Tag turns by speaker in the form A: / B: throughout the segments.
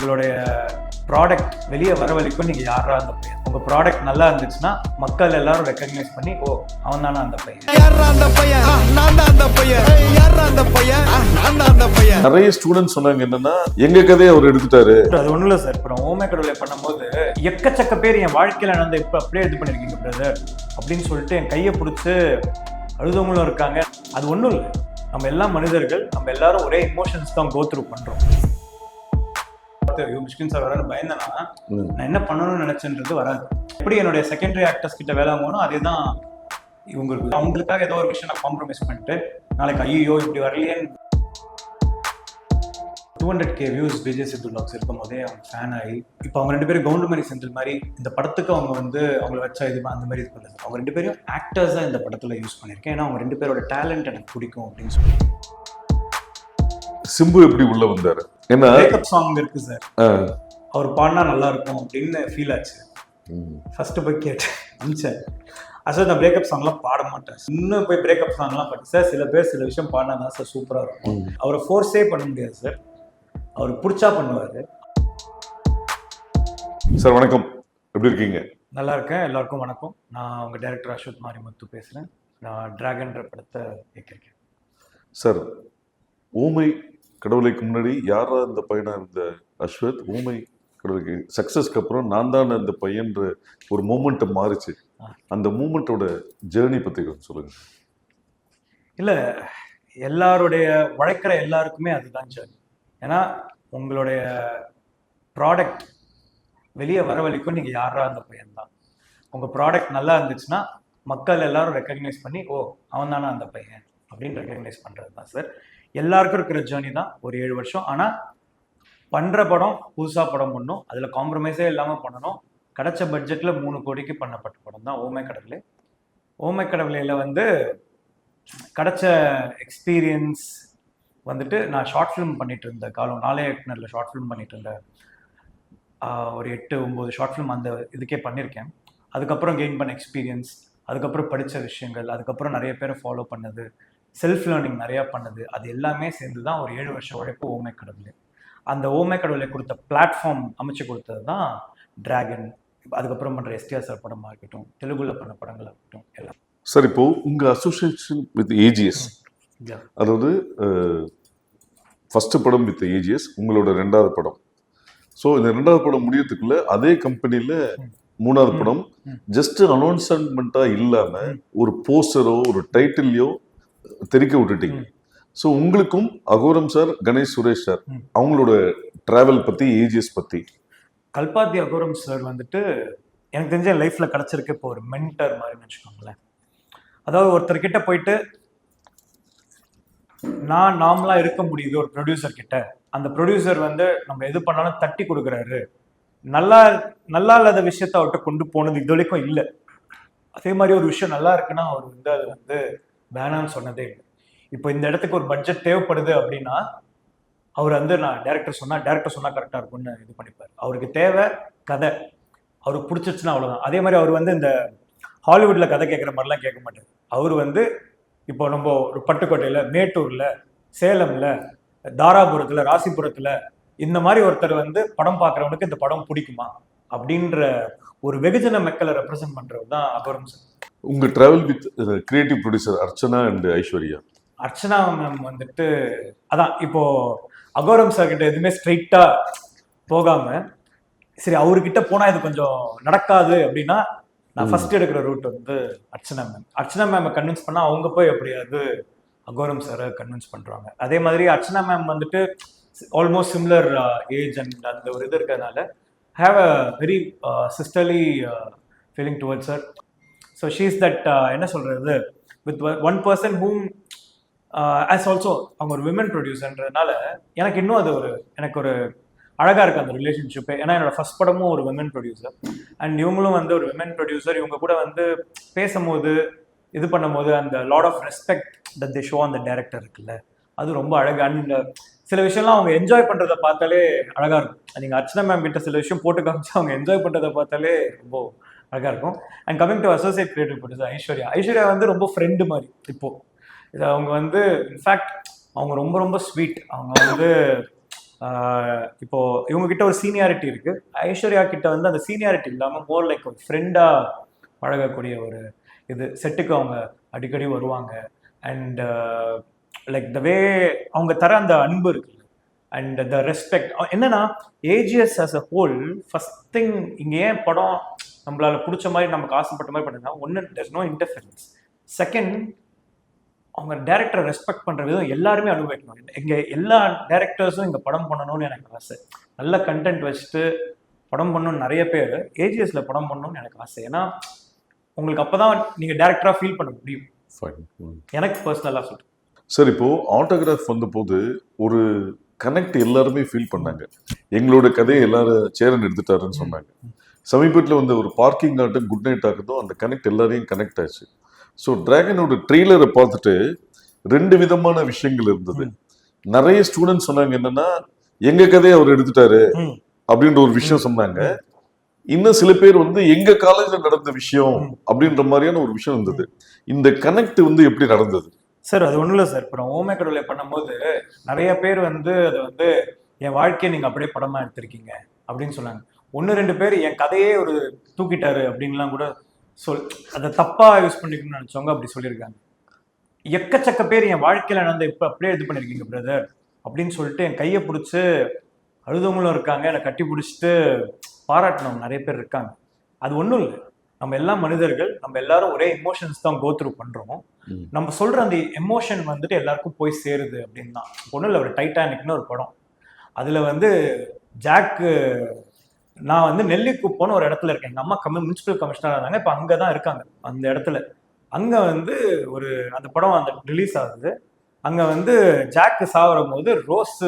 A: உங்களுடைய ப்ராடக்ட் வெளியே வர வரைக்கும் நீங்கள் யாரா அந்த பையன், உங்கள் ப்ராடக்ட் நல்லா இருந்துச்சுன்னா மக்கள் எல்லாரும் ரெக்கக்னைஸ் பண்ணி ஓ அவன் தானே அந்த பையன்.
B: நிறைய ஸ்டூடெண்ட்ஸ் சொன்னாங்க என்னன்னா எங்க கதையை அவர் எடுத்துட்டாரு.
A: அது ஒன்றும் இல்லை சார். இப்போ ஓமே கடவுளை பண்ணும்போது எக்கச்சக்க பேர் என் வாழ்க்கையில் நடந்த இப்போ அப்படியே இது பண்ணியிருக்கீங்க பிரதர் அப்படின்னு சொல்லிட்டு என் கையை பிடிச்சி அழுதவங்களும் இருக்காங்க. அது ஒன்றும் இல்லை, நம்ம எல்லா மனிதர்கள், நம்ம எல்லாரும் ஒரே இமோஷன்ஸ் தான் கோ த்ரூ பண்றோம். மிஷ்கின் சார் வரான்னு பயந்தேன்னா நான் என்ன பண்ணணும்னு நினைச்சேன்றது வராது. எப்படி என்னுடைய செகண்டரி ஆக்டர்ஸ் கிட்ட வேலை வாங்கணும் அதே தான் இவங்களுக்கு. அவங்களுக்காக ஏதோ ஒரு விஷயம் நான் காம்ப்ரமைஸ் பண்ணிட்டு நாளைக்கு ஐயோ இப்படி வரலையேன்னு 200K வியூஸ் விஜய் சித்து வ்ளாக்ஸ் இருக்கும் போதே அவங்க ஃபேன் ஆகி இப்போ அவங்க 2 பேரும் கவுண்டமணி செந்தில் மாதிரி இந்த படத்துக்கு அவங்க வந்து அவங்கள வச்சா இது அந்த மாதிரி இது பண்ணுறது. அவங்க 2 பேரும் ஆக்டர்ஸாக இந்த படத்தில் யூஸ் பண்ணியிருக்கேன். ஏன்னா அவங்க 2 பேரோட டேலண்ட் எனக்கு பிடிக்கும் அப்படின்னு சொல்லி.
B: சிம்பு எப்படி உள்ள வந்தாரு? என்ன
A: பிரேக்கப் சாங் இருக்கு சார், அவர் பாடினா நல்லா இருக்கும் அப்படின்னு ஃபீல் ஆச்சு. ஃபர்ஸ்ட் போய் கேட்டேன் அமிச்சேன். சார் நான் பிரேக்கப் சாங்லாம் பாட மாட்டேன், இன்னும் போய் பிரேக்கப் சாங்லாம் பாட்டு சார் சில பேர் சில விஷயம் பாடினா தான் சார் சூப்பராக இருக்கும். அவரை ஃபோர்ஸே பண்ண முடியாது சார், அவருக்கு பிடிச்சா பண்ணுவாரு.
B: சார் வணக்கம், எப்படி இருக்கீங்க?
A: நல்லா இருக்கேன். எல்லாருக்கும் வணக்கம். நான் உங்க டைரக்டர் அஸ்வத் மாரிமுத்து பேசுறேன். நான் டிராகன்ற படத்தை இயக்கியிருக்கேன்.
B: சார் ஊமை கடவுளைக்கு முன்னாடி யாரா இந்த பையனா இருந்த அஸ்வத் ஊமை கடவுளுக்கு சக்சஸ்க்கு அப்புறம் நான் தான் இந்த பையன்ற ஒரு மூமெண்ட்டை மாறிச்சு. அந்த மூமெண்ட்டோட ஜேர்னி பத்தி கொஞ்சம் சொல்லுங்க.
A: இல்லை, எல்லாருடைய உழைக்கிற எல்லாருக்குமே அதுதான் சார். ஏன்னா உங்களுடைய ப்ராடக்ட் வெளியே வர வரைக்கும் நீங்கள் யாரா அந்த பையன் தான். உங்கள் ப்ராடக்ட் நல்லா இருந்துச்சுன்னா மக்கள் எல்லாரும் ரெக்கக்னைஸ் பண்ணி ஓ அவன் தானே அந்த பையன் அப்படின்னு ரெக்கக்னைஸ் பண்ணுறது தான் சார். எல்லாருக்கும் இருக்கிற ஜேர்னி தான் ஒரு 7 வருஷம். ஆனால் பண்ணுற படம் புதுசாக படம் பண்ணணும், அதில் காம்ப்ரமைஸே இல்லாமல் பண்ணணும். கிடைச்ச பட்ஜெட்டில் 3 கோடிக்கு பண்ணப்பட்ட படம் தான் ஓமை கடவுளே. ஓமை கடவுளையில் வந்து கிடைச்ச எக்ஸ்பீரியன்ஸ் வந்துட்டு நான் ஷார்ட் ஃபிலிம் பண்ணிட்டு இருந்த காலம், நாளைய இயக்குனரில் ஷார்ட் ஃபிலிம் பண்ணிட்டு இருந்தேன். ஒரு 8-9 ஷார்ட் ஃபிலிம் அந்த இதுக்கே பண்ணியிருக்கேன். அதுக்கப்புறம் கெயின் பண்ண எக்ஸ்பீரியன்ஸ், அதுக்கப்புறம் படித்த விஷயங்கள், அதுக்கப்புறம் நிறைய பேரை ஃபாலோ பண்ணது, செல்ஃப் லேர்னிங் நிறையா பண்ணது, அது எல்லாமே சேர்ந்து தான் ஒரு 7 வருஷம் உழைப்பு ஓமை கடவுளே. அந்த ஓமை கடவுளை கொடுத்த பிளாட்ஃபார்ம் அமைச்சு கொடுத்தது தான் டிராகன். அதுக்கப்புறம் பண்ணுற எஸ்டிஆர் சார் படமாக இருக்கட்டும், தெலுங்குல பண்ண படங்களாக இருக்கட்டும் எல்லாம்.
B: சார் இப்போ உங்க அசோசியேஷன் வித் ஏஜிஎஸ், அதாவது ஃபர்ஸ்ட் படம் வித் ஏஜிஎஸ் உங்களோட 2வது படம். ஸோ இந்த 2வது படம் முடியறதுக்குள்ள அதே கம்பெனியில 3வது படம் ஜஸ்ட் அனௌன்ஸ்மெண்ட்டா இல்லாம ஒரு போஸ்டரோ ஒரு டைட்டில்லையோ தெரிக்க விட்டுட்டீங்க. ஸோ உங்களுக்கும் அகோரம் சார், கணேஷ் சுரேஷ் சார் அவங்களோட டிராவல் பத்தி, ஏஜிஎஸ் பத்தி.
A: கல்பாத்தி அகோரம் சார் வந்துட்டு எனக்கு தெரிஞ்ச லைஃப்ல கிடைச்சிருக்கு இப்போ ஒரு மென்டர் மாதிரி வச்சுக்கோங்களேன். அதாவது ஒருத்தர்கிட்ட போயிட்டு நான் நாமளா இருக்க முடியுது ஒரு ப்ரொடியூசர் கிட்ட, அந்த ப்ரொடியூசர் வந்து நம்ம எது பண்ணாலும் தட்டி கொடுக்குறாரு. நல்லா இல்லாத விஷயத்த அவர்கிட்ட கொண்டு போனது இது வரைக்கும் இல்லை. அதே மாதிரி ஒரு விஷயம் நல்லா இருக்குன்னா அவர் வந்து அது வந்து வேணான்னு சொன்னதே இல்லை. இப்போ இந்த இடத்துக்கு ஒரு பட்ஜெட் தேவைப்படுது அப்படின்னா அவர் வந்து நான் டேரக்டர் சொன்னா கரெக்டாக இருக்கும்னு இது பண்ணிப்பார். அவருக்கு தேவை கதை, அவருக்கு பிடிச்சிச்சுன்னா அவ்வளோதான். அதே மாதிரி அவர் வந்து இந்த ஹாலிவுட்ல கதை கேட்குற மாதிரிலாம் கேட்க மாட்டார். அவர் வந்து இப்போ நம்ம ஒரு பட்டுக்கோட்டையில், மேட்டூர்ல, சேலம்ல, தாராபுரத்துல, ராசிபுரத்துல இந்த மாதிரி ஒருத்தர் வந்து படம் பார்க்குறவனுக்கு இந்த படம் பிடிக்குமா அப்படின்ற ஒரு வெகுஜன மக்களை ரெப்ரசென்ட் பண்றது தான் அகோரம் சார்.
B: உங்க travel with creative producer Archana and Aishwarya.
A: Archana ma'am வந்துட்டு அதான் இப்போ அகோரம் சார் கிட்ட எதுவுமே ஸ்ட்ரெயிட்டா போகாம சரி அவர்கிட்ட போனா இது கொஞ்சம் நடக்காது அப்படின்னா நான் ஃபர்ஸ்ட் எடுக்கிற ரூட் வந்து அர்ச்சனா மேம் கன்வின்ஸ் பண்ணா அவங்க போய் எப்படியாவது அகோரம் சாரை கன்வின்ஸ் பண்றாங்க. அதே மாதிரி அர்ச்சனா மேம் வந்துட்டு ஆல்மோஸ்ட் சிமிலர் ஏஜ் அண்ட் அந்த ஒரு இது இருக்கிறதுனால have a very sisterly feeling towards her. So she is that என்ன சொல்றது with one person whom as also அவங்க ஒரு விமன் ப்ரொடியூசர்ன்றதுனால எனக்கு இன்னும் அது எனக்கு ஒரு அழகாக இருக்குது அந்த ரிலேஷன்ஷிப்பு. ஏன்னா என்னோட ஃபர்ஸ்ட் படமும் ஒரு விமன் ப்ரொடியூசர் அண்ட் இவங்களும் வந்து ஒரு விமன் ப்ரொடியூசர். இவங்க கூட வந்து பேசும்போது இது பண்ணும்போது அந்த lot of respect that they show அந்த டைரக்டர் இருக்குல்ல, அது ரொம்ப அழகு. அண்ட் சில விஷயம்லாம் அவங்க என்ஜாய் பண்ணுறதை பார்த்தாலே அழகாக இருக்கும். நீங்கள் அர்ச்சனா மேம் கிட்ட சில விஷயம் போட்டு காமிச்சு அவங்க என்ஜாய் பண்ணுறதை பார்த்தாலே ரொம்ப அழகாக இருக்கும். And coming to associate creative producer Aishwarya வந்து ரொம்ப ஃப்ரெண்டு மாதிரி. இப்போது இது அவங்க வந்து இன்ஃபேக்ட் அவங்க ரொம்ப ரொம்ப ஸ்வீட். அவங்க வந்து இப்போ இவங்க கிட்ட ஒரு சீனியாரிட்டி இருக்கு, ஐஸ்வர்யா கிட்ட வந்து அந்த சீனியாரிட்டி இல்லாம மோர் லைக் ஒரு ஃப்ரெண்டா பழகக்கூடிய ஒரு இது செட்டுக்கு அவங்க அடிக்கடி வருவாங்க. அண்ட் லைக் த வே அவங்க தர அந்த அன்பு இருக்கு அண்ட் த ரெஸ்பெக்ட். என்னன்னா AGS as a whole first thing இங்க ஏன் படம் நம்மளால பிடிச்ச மாதிரி நமக்கு ஆசைப்பட்ட மாதிரி பண்ணுங்க, ஒன்று there's no interference. செகண்ட், அவங்க டேரக்டரை ரெஸ்பெக்ட் பண்ற விதம் எல்லாருமே அனுபவிக்கணும். இங்க எல்லா டேரக்டர்ஸும் இங்க படம் பண்ணணும்னு எனக்கு ஆசை. நல்ல கண்டென்ட் வச்சுட்டு படம் பண்ணணும்னு நிறைய பேர் ஏஜிஎஸ்ல படம் பண்ணணும்னு எனக்கு ஆசை. ஏன்னா உங்களுக்கு அப்பதான் நீங்க டேரக்டரா ஃபீல் பண்ண முடியும். எனக்கு பர்சனலா சொல்றேன்
B: சார். இப்போ ஆட்டோகிராஃப் வந்த போது ஒரு கனெக்ட் எல்லாருமே ஃபீல் பண்ணாங்க. எங்களோட கதையை எல்லாரும் சேரன் எடுத்துட்டாருன்னு சொன்னாங்க. சமீபத்தில் வந்து ஒரு பார்க்கிங் ஆட்டும் குட் நைட் ஆகுதும் அந்த கனெக்ட் எல்லாரையும் கனெக்ட் ஆச்சு. ஸோ டிராகனோட ட்ரெய்லரை பார்த்துட்டு 2 விதமான விஷயங்கள் இருந்தது. நிறைய ஸ்டூடெண்ட்ஸ் சொன்னாங்க என்னன்னா எங்க கதையை அவர் எடுத்துட்டாரு அப்படின்ற ஒரு விஷயம் சொன்னாங்க. இன்னும் சில பேர் வந்து எங்க காலேஜ்ல நடந்த விஷயம் அப்படின்ற மாதிரியான ஒரு விஷயம் இருந்தது. இந்த கனெக்ட் வந்து எப்படி நடந்தது
A: சார்? அது ஒண்ணும் இல்லை சார். இப்போ ஓமே கடவுளை பண்ணும்போது நிறைய பேர் வந்து அதை வந்து என் வாழ்க்கையை நீங்க அப்படியே படமா எடுத்திருக்கீங்க அப்படின்னு சொன்னாங்க. 1-2 பேர் என் கதையே ஒரு தூக்கிட்டாரு அப்படின்லாம் கூட அதை தப்பா யூஸ் பண்ணிக்கணும்னு நினைச்சவங்க அப்படி சொல்லியிருக்காங்க. எக்கச்சக்க பேர் என் வாழ்க்கையில நடந்த இப்ப அப்படியே இது பண்ணிருக்கீங்க பிரதர் அப்படின்னு சொல்லிட்டு என் கையை பிடிச்சி அழுதவங்களும் இருக்காங்க, என்னை கட்டி பிடிச்சிட்டு பாராட்டினவங்க நிறைய பேர் இருக்காங்க. அது ஒன்றும் இல்லை, நம்ம எல்லாம் மனிதர்கள், நம்ம எல்லாரும் ஒரே எமோஷன்ஸ் தான் கோ த்ரூ பண்றோம். நம்ம சொல்ற அந்த எமோஷன் வந்துட்டு எல்லாருக்கும் போய் சேருது அப்படின்னு தான். ஒன்றும் இல்லை, ஒரு டைட்டானிக்னு ஒரு படம், அதுல வந்து ஜாக்கு, நான் வந்து நெல்லிக்குப்போன்னு ஒரு இடத்துல இருக்கேன், எங்க அம்மா முனிசிபல் கமிஷனரா இருந்தாங்க, இப்போ அங்கதான் இருக்காங்க அந்த இடத்துல. அங்க வந்து ஒரு அந்த படம் அந்த ரிலீஸ் ஆகுது. அங்க வந்து ஜாக்கு சாவரும் போது ரோஸ்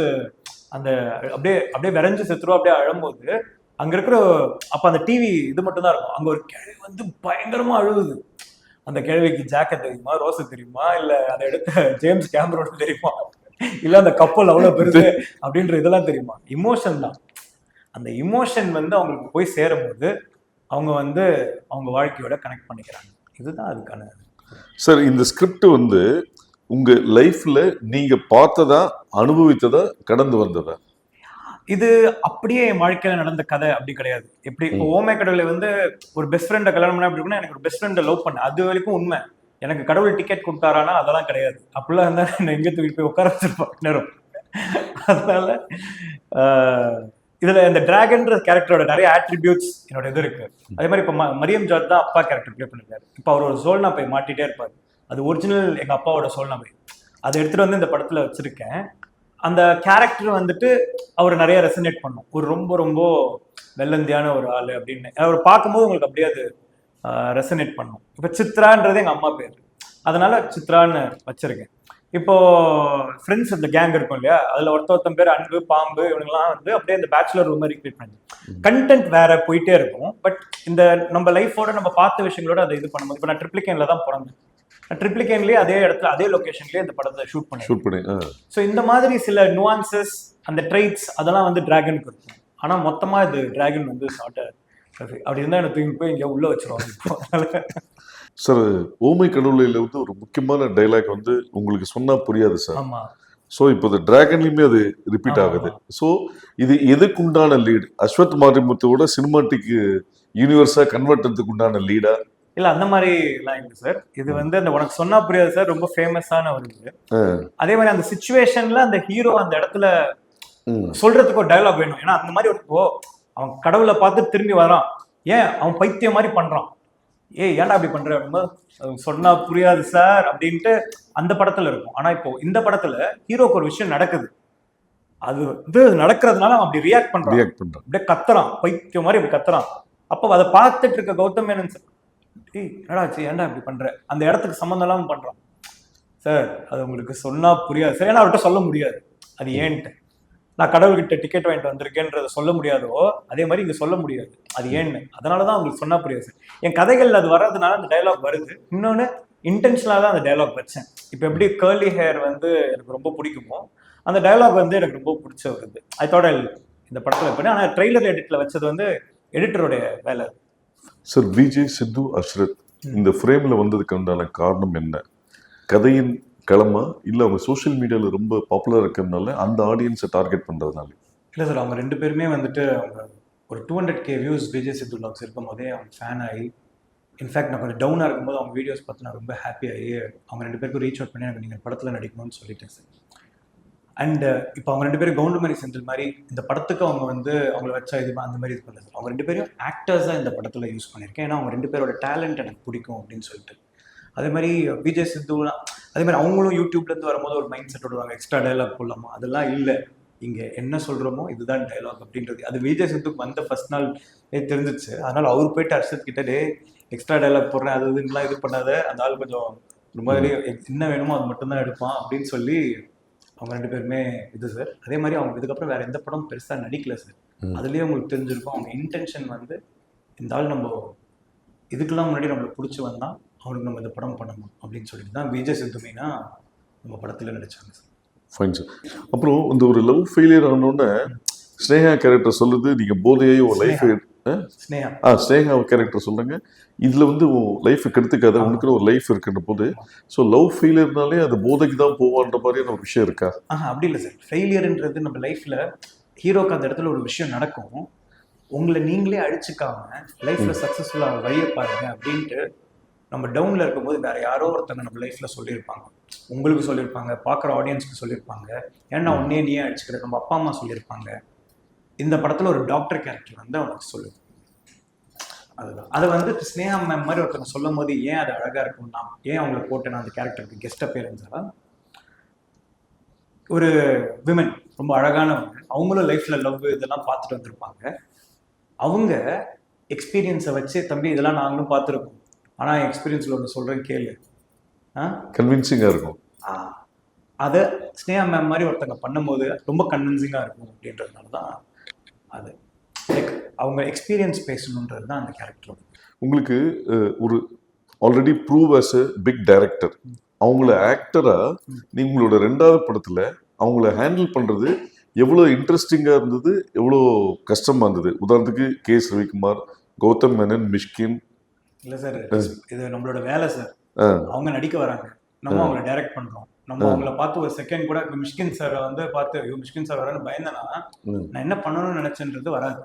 A: அந்த அப்படியே அப்படியே விரைஞ்சு செத்துரும், அப்படியே அழும்போது அங்க இருக்கிற அப்ப அந்த டிவி இது மட்டும் தான் இருக்கும். அங்க ஒரு கிழவி வந்து பயங்கரமா அழுகுது. அந்த கிழவிக்கு ஜாக்க தெரியுமா, ரோஸு தெரியுமா, இல்ல அதை எடுத்த ஜேம்ஸ் கேமரோன் தெரியுமா, இல்ல அந்த கப்பல் அவ்வளவு பெருசு அப்படின்ற இதெல்லாம் தெரியுமா? இமோஷன் தான். அந்த இமோஷன் வந்து அவங்களுக்கு போய் சேரும் போது அவங்க வந்து அவங்க வாழ்க்கையோட கனெக்ட் பண்ணிக்கிறாங்க. இதுதான் அதுக்கான.
B: சார், இந்த ஸ்கிரிப்ட் வந்து உங்க லைஃப்ல நீங்க பார்த்ததா, அனுபவித்ததா, கடந்து வந்ததா?
A: இது அப்படியே என் வாழ்க்கையில நடந்த கதை அப்படி கிடையாது. எப்படி இப்போ ஓமே கடவுளை வந்து ஒரு பெஸ்ட் ஃப்ரெண்டை கல்யாணம் பண்ண அப்படி இருக்குன்னா, எனக்கு ஒரு பெஸ்ட் ஃப்ரெண்டை லவ் பண்ண அது வரைக்கும் உண்மை. எனக்கு கடவுள் டிக்கெட் கொடுத்தாரானா அதெல்லாம் கிடையாது. அப்படிலாம் இருந்தா என்ன எங்க தூக்கி போய் உட்கார வச்சிருப்பான் நேரம். அதனால இதுல இந்த டிராகன்ற கேரக்டரோட நிறைய ஆட்ரிபியூட்ஸ் என்னோட இது இருக்கு. அதே மாதிரி இப்போ மரியம் ஜாட் தான் அப்பா கேரக்டர் பிளே பண்ணிருக்காரு. இப்போ அவர் ஒரு சோல்னா போய் மாட்டிட்டே இருப்பாரு. அது ஒரிஜினல் எங்க அப்பாவோட சோல்னா போய் அதை எடுத்துட்டு வந்து இந்த படத்துல வச்சிருக்கேன். அந்த கேரக்டர் வந்துட்டு அவர் நிறைய ரெசனேட் பண்ணும். ஒரு ரொம்ப ரொம்ப வெள்ளந்தியான ஒரு ஆளு அப்படின்னு அவர் பார்க்கும்போது உங்களுக்கு அப்படியே அது ரெசனேட் பண்ணும். இப்போ சித்ரான்றது எங்க அம்மா பேர், அதனால சித்ரான்னு வச்சிருக்கேன். இப்போ ஃப்ரெண்ட்ஸ் இந்த கேங் இருக்கும் இல்லையா, அதுல ஒருத்தன் பேர் அன்பு, பாம்பு, இவங்கெல்லாம் வந்து அப்படியே இந்த பேச்சுலர் ரூம் மாதிரி கிரியேட் பண்ணி கண்டென்ட் வேற போயிட்டே இருக்கும். பட் இந்த நம்ம லைஃபோட நம்ம பார்த்த விஷயங்களோட அதை இது பண்ணும்போது, இப்போ நான் ட்ரிப்ளிகேன்ல தான் பிறந்தேன். ட்ரிப்ளிகேன்லயே அதே இடத்துல அதே லொகேஷன்லயே இந்த படத்தை ஷூட் பண்ணி. ஸோ இந்த மாதிரி சில நுவான்சஸ், அந்த ட்ரைட்ஸ் அதெல்லாம் வந்து டிராகனுக்கு இருக்கும். ஆனா மொத்தமா இது டிராகன் வந்து அப்படி இருந்தா எனக்கு தூக்கி போய் இங்க உள்ள வச்சிருவாங்க.
B: சார், ஓமை கடவுளையில வந்து ஒரு முக்கியமான டைலாக் வந்து உங்களுக்கு சொன்னா புரியாது சார்.
A: ஆமா.
B: ஸோ இப்போ டிராகன்லயுமே அது ரிப்பீட் ஆகுது. ஸோ இது எதுக்குண்டான லீடு? அஸ்வத் மாரிமுத்துவோட சினிமாட்டிக் யூனிவர்ஸா கன்வெர்ட் பண்ணதுக்கு உண்டான லீடா?
A: இல்ல அந்த மாதிரி எல்லாம் இல்லை சார். இது வந்து அந்த உனக்கு சொன்னா புரியாது சார், ரொம்ப ஃபேமஸான ஒரு இது. அதே மாதிரி அந்த சிச்சுவேஷன்ல அந்த ஹீரோ அந்த இடத்துல சொல்றதுக்கு ஒரு டயலாக் வேணும். ஏன்னா அந்த மாதிரி ஒரு அவன் கடவுளை பார்த்து திரும்பி வரான், ஏன் அவன் பைத்தியம் மாதிரி பண்றான், ஏன்டா அப்படி பண்ற அப்படின்னா சொன்னா புரியாது சார் அப்படின்ட்டு அந்த படத்துல இருக்கும். ஆனா இப்போ இந்த படத்துல ஹீரோக்கு ஒரு விஷயம் நடக்குது, அது வந்து நடக்கிறதுனால அவன் அப்படி ரியாக்ட் பண்றான், அப்படியே கத்துறான், பைத்தியம் மாதிரி அப்படி கத்துறான். அப்போ அதை பார்த்துட்டு இருக்க கௌதம் மேனன் சார், என்னடாச்சு ஏன்டா இப்படி பண்ற, அந்த இடத்துக்கு சம்மந்தம் இல்லாம பண்றான் சார். அது உங்களுக்கு சொன்னா புரியாது சார். ஏன்னா அவர்கிட்ட சொல்ல முடியாது அது ஏன்ட்டு. நான் கடவுள்கிட்ட டிக்கெட் வாங்கிட்டு வந்திருக்கேன்றத சொல்ல முடியாதோ அதே மாதிரி இங்க சொல்ல முடியாது அது ஏன்னு. அதனாலதான் உங்களுக்கு சொன்னா புரியாது சார். என் கதைகள் அது வர்றதுனால அந்த டைலாக் வருது. இன்னொன்னு இன்டென்ஷனலா தான் அந்த டைலாக் வச்சேன். இப்போ எப்படி கேர்லி ஹேர் வந்து எனக்கு ரொம்ப பிடிக்குமோ அந்த டைலாக் வந்து எனக்கு ரொம்ப பிடிச்ச வருது. அதோட இந்த படத்துல பண்ணி, ஆனா ட்ரெய்லர் எடிட்ல வச்சது வந்து எடிட்டருடைய வேலை.
B: சார், விஜய், சித்து, அஷ்ரத் இந்த ஃப்ரேம்ல வந்ததுக்கு உண்டான காரணம் என்ன? கதையின் களமா, இல்ல அவங்க சோசியல் மீடியால ரொம்ப பாப்புலர் இருக்கிறதுனால அந்த ஆடியன்ஸை டார்கெட் பண்றதுனால?
A: இல்லை சார், அவங்க 2 பேருமே வந்துட்டு அவங்க ஒரு 200K வியூஸ் விஜய் சித்து vlogs இருக்கும் போதே அவங்க ஃபேன் ஆகி, இன்ஃபேக்ட் நான் கொஞ்சம் டவுனாக இருக்கும்போது அவங்க வீடியோஸ் பார்த்து நான் ரொம்ப ஹாப்பி ஆகி அவங்க 2 பேருக்கும் ரீச் அவுட் பண்ணி எனக்கு நீங்கள் படத்தில் நடிக்கணும்னு சொல்லிட்டேன் சார். அண்ட் இப்போ அவங்க 2 பேரும் கவுண்டமணி செந்தில் மாதிரி இந்த படத்துக்கு அவங்க வந்து அவங்கள வச்சா இது அந்த மாதிரி இது பண்ணல சார். அவங்க 2 பேரையும் ஆக்டர்ஸாக இந்த படத்தில் யூஸ் பண்ணியிருக்கேன். ஏன்னா அவங்க 2 பேரோட டேலண்ட் எனக்கு பிடிக்கும் அப்படின்னு சொல்லிட்டு. அதே மாதிரி விஜய் சித்துலாம் அதே மாதிரி அவங்களும் யூடியூப்லேருந்து வரும்போது ஒரு மைண்ட் செட் வருவாங்க, எக்ஸ்ட்ரா டைலாக் போடலாமா, அதெல்லாம் இல்லை. இங்கே என்ன சொல்கிறோமோ இதுதான் டைலாக் அப்படின்றது அது விஜய் சித்துக்கு வந்த ஃபர்ஸ்ட் நாள் தெரிஞ்சிச்சு. அதனால் அவர் போயிட்டு அர்ஷத் கிட்ட எக்ஸ்ட்ரா டைலாக் போடுறேன் அது இதுலாம் இது பண்ணாத, அந்த ஆள் கொஞ்சம் ஒரு மாதிரி என்ன வேணுமோ அது மட்டும்தான் எடுப்பான் அப்படின்னு சொல்லி அவங்க 2 பேருமே இது சார். அதே மாதிரி அவங்க இதுக்கப்புறம் வேற எந்த படம் பெருசாக நடிக்கல சார். அதுலேயே உங்களுக்கு தெரிஞ்சிருக்கும் அவங்க இன்டென்ஷன் வந்து இந்த ஆள் நம்ம இதுக்கெல்லாம் முன்னாடி நம்மளை பிடிச்சி வந்தால் அவனுக்கு நம்ம இந்த படம் பண்ணணும் அப்படின்னு சொல்லிட்டு தான் விஜய் சித்து மெயினா நம்ம படத்தில் நடிச்சாங்க சார்.
B: Fine sir. அப்புறம் இந்த ஒரு லவ் ஃபெயிலியர் ஆனோடனே ஸ்னேகா கேரக்டர் சொல்லுது நீங்க போதையே உன் லைஃப் ஸ்னேகா கேரக்டர் சொல்லுங்க இதுல வந்து லைஃப் கெடுத்துக்காத உனக்குன்னு ஒரு லைஃப் இருக்குன்ற போது ஸோ லவ் ஃபெயிலியர்னாலே அது போதைக்கு தான் போவான்ற மாதிரியான ஒரு விஷயம் இருக்கா?
A: அப்படி இல்லை சார். ஃபெயிலியர்ன்றது நம்ம லைஃப்ல ஹீரோக்கு அந்த இடத்துல ஒரு விஷயம் நடக்கும், உங்களை நீங்களே அழிச்சுக்காம லைஃப்ல சக்சஸ்ஃபுல்லாக வழியை பாருங்க அப்படின்ட்டு நம்ம டவுன்ல இருக்கும்போது வேற யாரோ ஒருத்தங்க நம்ம லைஃப்ல சொல்லியிருப்பாங்க, உங்களுக்கு சொல்லியிருப்பாங்க, பார்க்குற ஆடியன்ஸ்க்கு சொல்லியிருப்பாங்க, ஏன்னா உன்னே நீயே அடிச்சுக்கிற நம்ம அப்பா அம்மா சொல்லியிருப்பாங்க. இந்த படத்துல ஒரு டாக்டர் கேரக்டர் வந்து அவனுக்கு சொல்லுது. அதுதான் அதை வந்து ஸ்னேகா மேம் மாதிரி ஒருத்தங்க சொல்லும் போது ஏன் அது அழகா இருக்கும்னா, ஏன் அவங்களை போட்டு நான் அந்த கேரக்டருக்கு கெஸ்ட் அப்பியரன்ஸா ஒரு விமன் ரொம்ப அழகானவங்க, அவங்களும் லைஃப்ல லவ் இதெல்லாம் பார்த்துட்டு வந்திருப்பாங்க. அவங்க எக்ஸ்பீரியன்ஸை வச்சு தம்பி இதெல்லாம் நாங்களும் பார்த்துருக்கோம், ஆனா எக்ஸ்பீரியன்ஸ்ல ஒன்று சொல்றேன் கேளு,
B: கன்வின்சிங்கா இருக்கும்.
A: அதை ஸ்னேகா மேம் மாதிரி ஒருத்தங்க பண்ணும்போது ரொம்ப கன்வின்சிங்கா இருக்கும் அப்படின்றதுனால தான் அது லைக் அவங்க எக்ஸ்பீரியன்ஸ் பேசணுன்றது தான் அந்த கேரக்டர்.
B: உங்களுக்கு ஒரு already prove as a big director, அவங்கள ஆக்டரா நீங்களோட 2வது படத்துல அவங்கள ஹேண்டில் பண்றது எவ்வளவு இன்ட்ரெஸ்டிங்கா இருந்தது, எவ்வளோ கஷ்டமா இருந்தது? உதாரணத்துக்கு கேஎஸ் ரவிக்குமார், கௌதம் மேனன், மிஷ்கின்.
A: இல்ல சார், இது நம்மளோட வேலை சார். அவங்க நடிக்க வராங்க, நம்ம அவங்கள டைரக்ட் பண்றோம். நம்ம அவங்கள பார்த்து ஒரு செகண்ட் கூட மிஷ்கின் சாரை வந்து பார்த்து மிஷ்கின் சார் வரேன்னு பயந்தனா நான் என்ன பண்ணணும்னு நினைச்சேன்றது வராது.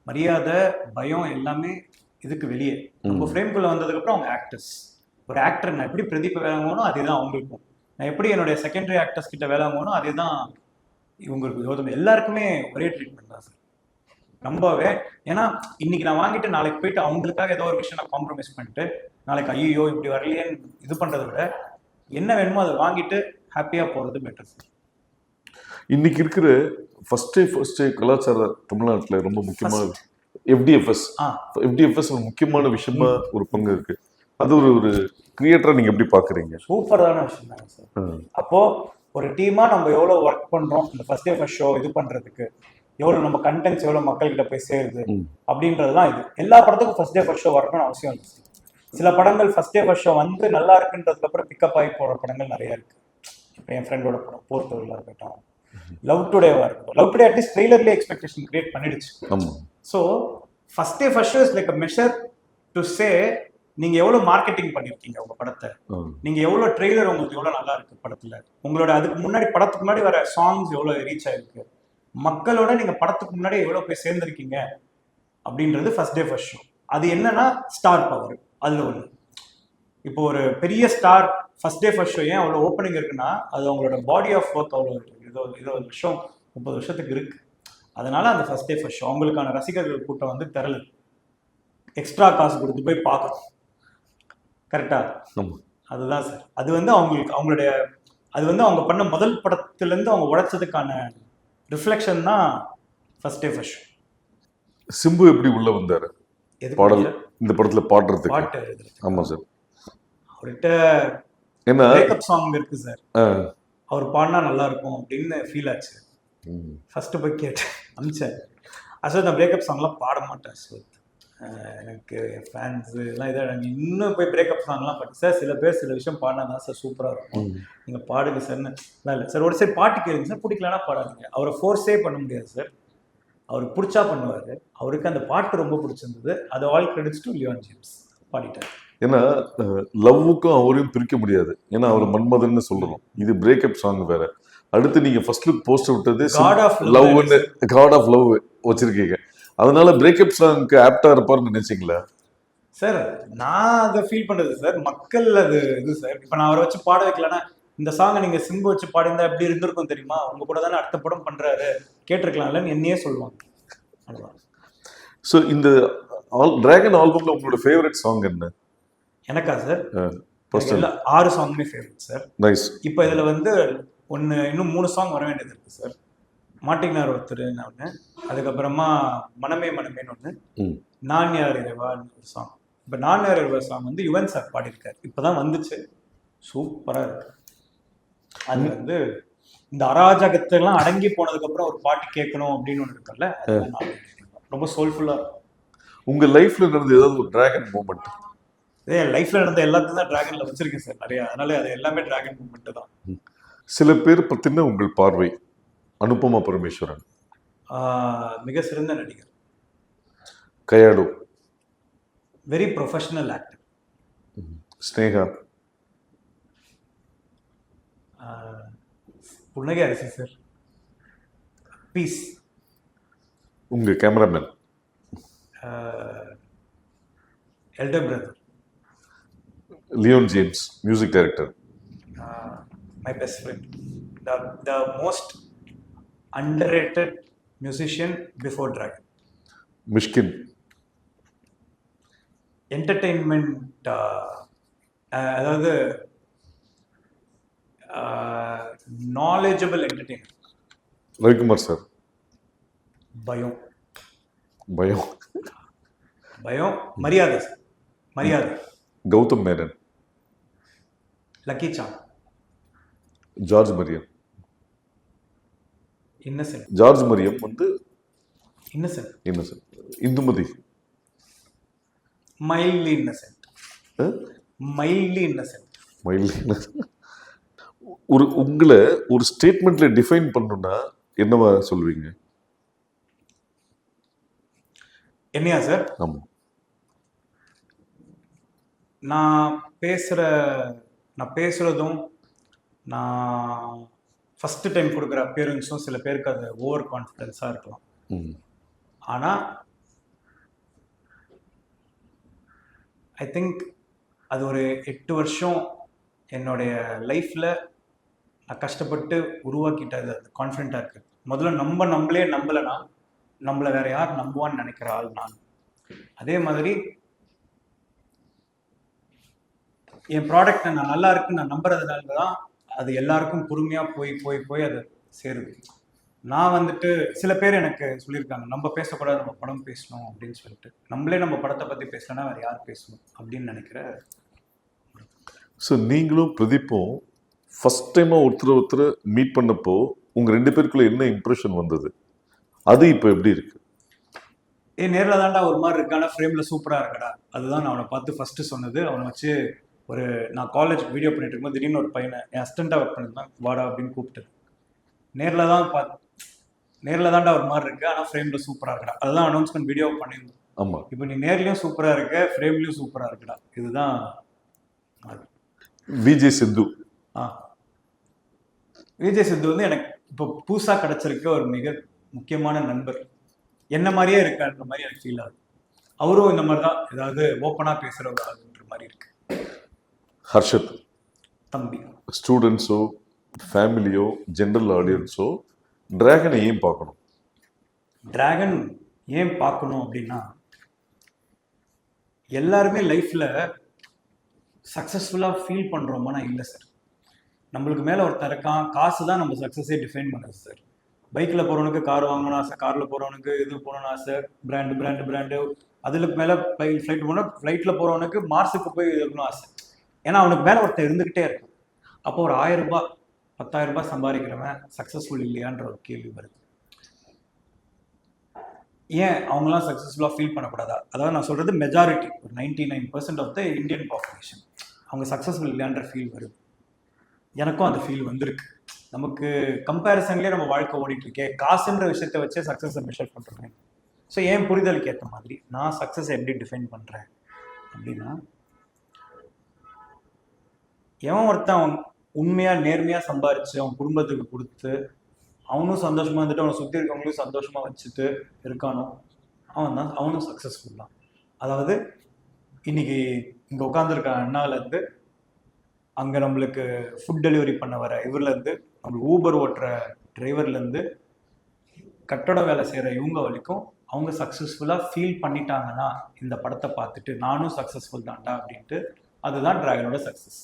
A: மரியாதை, பயம் எல்லாமே இதுக்கு வெளியே. நம்ம ஃப்ரேம்குள்ள வந்ததுக்கு அப்புறம் அவங்க ஆக்டர்ஸ். ஒரு ஆக்டர் நான் எப்படி பிரதீப் வேலை வாங்கணும் அதே தான் அவங்களுக்கும், நான் எப்படி என்னுடைய செகண்டரி ஆக்டர்ஸ் கிட்ட வேலை வாங்கணும் அதே தான் இவங்களுக்கு. யோகம் எல்லாருக்குமே ஒரே ட்ரீட்மெண்ட் தான் சார். ரொம்பவே. ஏன்னா இன்னைக்கு நான் வாங்கிட்டு நாளைக்கு போயிட்டு அவங்களுக்காக ஏதோ ஒரு விஷயம் நான் காம்ப்ரமைஸ் பண்ணிட்டு நாளைக்கு ஐயோ இப்படி வரலையேன்னு இது பண்றதை விட என்ன வேணுமோ அதை வாங்கிட்டு ஹாப்பியா போறது பெட்டர் சார்.
B: இன்னைக்கு இருக்கிற ஃபர்ஸ்ட் கலாச்சார தமிழ்நாட்டில் ரொம்ப முக்கியமான எஃப்டிஎஃப்எஸ் ஒரு முக்கியமான விஷயமா ஒரு பங்கு இருக்கு. அது ஒரு கிரியேட்டரா நீங்க எப்படி பாக்குறீங்க?
A: சூப்பரான விஷயம் தாங்க சார். அப்போ ஒரு டீமா நம்ம எவ்வளவு ஒர்க் பண்றோம் இந்த ஃபர்ஸ்ட் டே ஃபர்ஸ்ட் ஷோ இது பண்றதுக்கு, எவ்வளவு நம்ம கண்டென்ட்ஸ் எவ்வளவு மக்கள்கிட்ட போய் சேருது அப்படின்றதுலாம் இது. எல்லா படத்துக்கும் ஃபர்ஸ்ட் டே ஃபர்ஸ்ட் ஷோ வரணும்னு அவசியம் இல்லை. சில படங்கள் ஃபர்ஸ்ட் டே ஃபர்ஸ்ட் ஷோ வந்து நல்லா இருக்குன்றதுக்கு அப்புறம் பிக்கப் ஆகி போற படங்கள் நிறைய இருக்கு. இப்போ என் ஃப்ரெண்டோட படம் போர்த்தவர்களா இருக்கட்டும், லவ் டுடேவா இருக்கட்டும். லவ் டுடே அட்லீஸ்ட் ட்ரெய்லர்லேயே எக்ஸ்பெக்டேஷன் கிரியேட் பண்ணிடுச்சு. So first day first show is like a measure to say நீங்க எவ்வளவு மார்க்கெட்டிங் பண்ணிருக்கீங்க உங்க படத்தை, நீங்க எவ்வளவு ட்ரெய்லர் உங்களுக்கு எவ்வளவு நல்லா இருக்கு படத்துல, உங்களோட அதுக்கு முன்னாடி படத்துக்கு முன்னாடி வர சாங்ஸ் எவ்வளவு ரீச் ஆயிருக்கு, மக்களோட நீங்க படத்துக்கு முன்னாடி எவ்வளவு போய் சேர்ந்திருக்கீங்க அப்படின்றது ஃபர்ஸ்ட் டே ஃபர்ஸ்ட் ஷோ. அது என்னன்னா ஸ்டார் பவர். அதுல ஒண்ணு இப்போ ஒரு பெரிய star first day first show ஏன் அவ்வளோ ஓப்பனிங் இருக்குன்னா அது அவங்களோட பாடி ஆஃப் ஒர்க் அவ்வளோ 20 வருஷம் 30 வருஷத்துக்கு இருக்கு. அதனால அந்த ஃபர்ஸ்ட் டே ஃபர்ஸ்ட் ஷோ அவங்களுக்கான ரசிகர்கள் கூட்டம் வந்து திரளு, எக்ஸ்ட்ரா காசு கொடுத்து போய் பார்க்கணும். கரெக்டா? அதுதான் சார். அது வந்து அவங்களுடைய அது வந்து அவங்க பண்ண முதல் படத்துலேருந்து அவங்க உழைச்சதுக்கான ரிஃப்ளெக்ஷன் தான் first day first show.
B: Simbu எப்படி உள்ள வந்தாரு பாடல் இந்த படத்துல பாடுறதுக்கு?
A: பாட்டு.
B: ஆமா சார்.
A: அவர்கிட்ட
B: என்ன
A: பிரேக்கப் சாங் இருக்கு சார், அவர் பாடினா நல்லா இருக்கும் அப்படின்னு ஃபீல் ஆச்சு. ஃபர்ஸ்ட் போய் கேட்டேன் அமிச்சேன். அசோத் நான் பிரேக்கப் சாங்லாம் பாட மாட்டேன் அசோத், எனக்கு ஃபேன்ஸ் எல்லாம் இதாக இன்னும் போய் பிரேக்கப் சாங்லாம் பாட்டு சார் சில பேர் சில விஷயம் பாடினா தான் சார் சூப்பராக இருக்கும், நீங்கள் பாடுங்க சார்ன்னு. இல்லை சார் ஒரு சரி பாட்டு கேளுங்க சார், பிடிக்கலன்னா பாடாதீங்க. அவரை ஃபோர்ஸே பண்ண முடியாது சார், அவருக்கு பிடிச்சா பண்ணுவார். அவருக்கு அந்த பாட்டு ரொம்ப பிடிச்சிருந்தது, அது all credits to Leon James பாடிட்டார்.
B: ஏன்னா லவ்வுக்கும் அவரையும் பிரிக்க முடியாது, ஏன்னா அவர் மன்மதன்னு சொல்லணும், இது பிரேக்கப் சாங் வேற. அடுத்து நீங்க ஃபர்ஸ்ட் லுக் போஸ்ட் விட்டது
A: God of Love
B: லவ்னு காட் ஆஃப் லவ் வச்சிருக்கீங்க. அதனால பிரேக்கப் சாங்க்கு ஆப்டா இருப்பார்னு நினைச்சீங்களா?
A: சார் நான் அதை ஃபீல் பண்றது சார், மக்கள் அது இது சார். இப்போ நான் அவரை வச்சு பாட வைக்கலன்னா, இந்த சாங்கை நீங்க சிம்பு வச்சு பாடியிருந்தா எப்படி இருந்திருக்கும் தெரியுமா, உங்க கூட தானே அடுத்த படம் பண்றாரு, கேட்டிருக்கலாம்லன்னு என்னையே சொல்லுவாங்க. அவ்வளவுதான்.
B: ஸோ இந்த டிராகன் ஆல்பம்ல உங்களோட ஃபேவரட் சாங் என்ன?
A: எனக்கா சார்?
B: ஃபர்ஸ்ட்
A: எல்லா 6 சாங்குமே ஃபேவரட் சார்.
B: நைஸ்.
A: இப்போ இதுல வந்து இன்னும் 3 சாங் வர வேண்டியது இருக்கு சார். மாட்டினார் ஒருத்தருன்னு ஒன்று, அதுக்கப்புறமா மனமே மனமேன்னு ஒன்று, நான் யார் இறைவான்னு ஒரு சாங். இப்போ நான் யார் இறைவா சாங் வந்து யுவன் சார் பாடியிருக்காரு, இப்போதான் வந்துச்சு, சூப்பரா இருக்கு. அது வந்து இந்த அராஜகத்தெல்லாம் அடங்கி போனதுக்கு அப்புறம் ஒரு பாட்டு கேட்கணும் அப்படின்னு ஒன்று இருக்குல்ல, ரொம்ப சோல்ஃபுல்லா. உங்க
B: லைஃப்ல நடந்த ஏதாவது ஒரு டிராகன் மூமெண்ட்?
A: லைஃப்ல நடந்த எல்லாத்தையும் தான் டிராகன்ல வச்சிருக்கேன் சார் நிறைய, அதனால அது எல்லாமே டிராகன் மூமெண்ட் தான்.
B: சில பேர் பத்தின உங்கள் பார்வை. அனுபமா பரமேஸ்வரன்
A: மிக சிறந்த நடிகர்.
B: Kayadu
A: very professional actor.
B: Sneha
A: புன்னகை அரசி சார், பீஸ்.
B: உங்க cameraman
A: elder brother
B: Leon James, music director.
A: My best friend, the most underrated musician before Dragon.
B: Mysskin
A: entertainment, அதாவது நாலேஜபிள் என்டர்டெயின்மெண்ட்.
B: ரவிக்குமார் சார்.
A: பயம்
B: பயம்
A: பயம் மரியாதை சார், மரியாதை.
B: Gautham Menon.
A: Lucky Sam.
B: George Maryan.
A: Innocent.
B: George Maryan வந்து
A: innocent.
B: Innocent. Indumathi.
A: Mildly innocent. Mildly innocent.
B: Mildly innocent. உங்களை ஒரு ஸ்டேட்மெண்ட்ல டிஃபைன் பண்ணணும்னா என்னவா சொல்வீங்க?
A: என்னையா சார்?
B: ஆமா.
A: நான் பேசுறதும் நான் ஃபர்ஸ்ட் டைம் கொடுக்குற அப்பியரன்ஸும் சில பேருக்கு அது ஓவர் கான்ஃபிடென்ஸாக இருக்கலாம். ஆனால் ஐ திங்க் அது ஒரு 8 வருஷம் என்னுடைய லைஃப்பில் நான் கஷ்டப்பட்டு உருவாக்கிட்டது அது கான்ஃபிடென்ட்டாக இருக்குது. முதல்ல நம்மளே நம்பலைன்னா நம்மளை வேற யார் நம்புவான்னு நினைக்கிற ஆள் நான். அதே மாதிரி என் ப்ராடக்ட் நான் நல்லா இருக்குன்னு நான் நம்புறதுனால தான் அது எல்லாருக்கும் பொறுமையாக போய் அது சேருது. நான் வந்துட்டு சில பேர் எனக்கு சொல்லியிருக்காங்க, நம்ம பேசக்கூடாது, நம்ம படம் பேசணும் அப்படின்னு சொல்லிட்டு. நம்மளே நம்ம படத்தை பற்றி பேசலன்னா வேறு யார் பேசணும் அப்படின்னு நினைக்கிற.
B: ஸோ நீங்களும் பிரதீப்பும் ஃபர்ஸ்ட் டைமாக ஒருத்தர் மீட் பண்ணப்போ உங்கள் 2 பேருக்குள்ள என்ன இம்ப்ரெஷன் வந்தது? அது இப்போ எப்படி இருக்கு?
A: நேரில் தான்டா ஒரு மாதிரி இருக்கானா, ஃப்ரேமில் சூப்பராக இருக்கடா. அதுதான் நான் அவனை பார்த்து ஃபஸ்ட்டு சொன்னது. அவனை வச்சு நான் காலேஜ் வீடியோ பண்ணிட்டு இருக்கும்போது திடீர்னு ஒரு பையனை என் அசிஸ்டண்ட்டாக ஒர்க் பண்ணிருந்தான், வாடா அப்படின்னு கூப்பிட்டது. நேரில் தான்டா ஒரு மாதிரி இருக்கு, ஆனால் ஃப்ரேமில் சூப்பராக இருக்கடா. அதுதான் அனௌன்ஸ்மெண்ட் வீடியோ பண்ணியிருந்தோம்.
B: ஆமாம்.
A: இப்போ நீ நேர்லையும் சூப்பராக இருக்க, ஃப்ரேம்லையும் சூப்பராக இருக்குடா. இதுதான்
B: விஜய் சித்து.
A: விஜய் சித்து வந்து எனக்கு இப்போ புதுசாக கிடைச்சிருக்க ஒரு மிக முக்கியமான நண்பர். என்ன மாதிரியே இருக்கான்ற மாதிரி எனக்கு ஃபீல் ஆகுது. அவரும் இந்த மாதிரி தான் ஏதாவது ஓப்பனாக பேசுகிற ஒரு ஆளுன்ற மாதிரி இருக்கு.
B: ஹர்ஷத்
A: தம்பி.
B: ஸ்டூடெண்ட்ஸோ ஃபேமிலியோ ஜென்ரல் ஆடியன்ஸோ டிராகனை ஏன் பார்க்கணும்?
A: டிராகன் ஏன் பார்க்கணும் அப்படின்னா, எல்லாருமே லைஃப்பில் சக்ஸஸ்ஃபுல்லாக ஃபீல் பண்ணுறோமானா இல்லை சார். நம்மளுக்கு மேலே ஒருத்தர் இருக்கான், காசு தான் நம்ம சக்ஸஸே டிஃபைன் பண்ணுது சார். பைக்கில் போகிறவனுக்கு கார் வாங்கணும்னு ஆசை, காரில் போகிறவனுக்கு இது போகணும்னு ஆசை, பிராண்டு அதுக்கு மேலே ஃப்ளைட் போனால் ஃப்ளைட்டில் போகிறவனுக்கு மார்ஸுக்கு போய் இருக்கணும் ஆசை. ஏன்னா அவனுக்கு மேலே ஒருத்தர் இருந்துக்கிட்டே இருக்கும். அப்போ ஒரு 1000 ரூபாய் 10,000 ரூபாய் சம்பாதிக்கிறவன் சக்ஸஸ்ஃபுல் இல்லையான்ற ஒரு கேள்வி வருது. ஏன் அவங்களாம் சக்ஸஸ்ஃபுல்லாக ஃபீல் பண்ணக்கூடாதா? அதாவது நான் சொல்கிறது மெஜாரிட்டி, ஒரு 99% ஆஃப் த இந்தியன் பாப்புலேஷன் அவங்க சக்ஸஸ்ஃபுல் இல்லையான்ற ஃபீல் வருது. எனக்கும் அந்த ஃபீல் வந்திருக்கு. நமக்கு கம்பேரிசன்லேயே நம்ம வாழ்க்கை ஓடிட்டு இருக்கே, காசுன்ற விஷயத்தை வச்சே சக்ஸஸை மெஷர் பண்ணுறேன். ஸோ என் புரிதலுக்கு ஏற்ற மாதிரி நான் சக்ஸஸை எப்படி டிஃபைன் பண்ணுறேன் அப்படின்னா, எவன் ஒருத்தன் உண்மையா நேர்மையா சம்பாரிச்சு அவன் குடும்பத்துக்கு கொடுத்து அவனும் சந்தோஷமா இருந்துட்டு அவனை சுத்தி இருக்கவங்களையும் சந்தோஷமா வச்சுட்டு இருக்கானோ அவனும் சக்சஸ்ஃபுல் தான். அதாவது இன்னைக்கு இங்க உட்காந்துருக்க அண்ணால இருந்து அங்க நம்மளுக்கு ஃபுட் டெலிவரி பண்ண வர இவர்ல இருந்து நம்மளுக்கு ஊபர் ஓட்டுற டிரைவர்ல இருந்து கட்டட வேலை செய்யற இவங்க வரைக்கும் அவங்க சக்சஸ்ஃபுல்லா ஃபீல் பண்ணிட்டாங்கன்னா இந்த படத்தை பார்த்துட்டு நானும் சக்சஸ்ஃபுல் தான்டா அப்படின்ட்டு, அதுதான் டிராகனோட சக்சஸ்.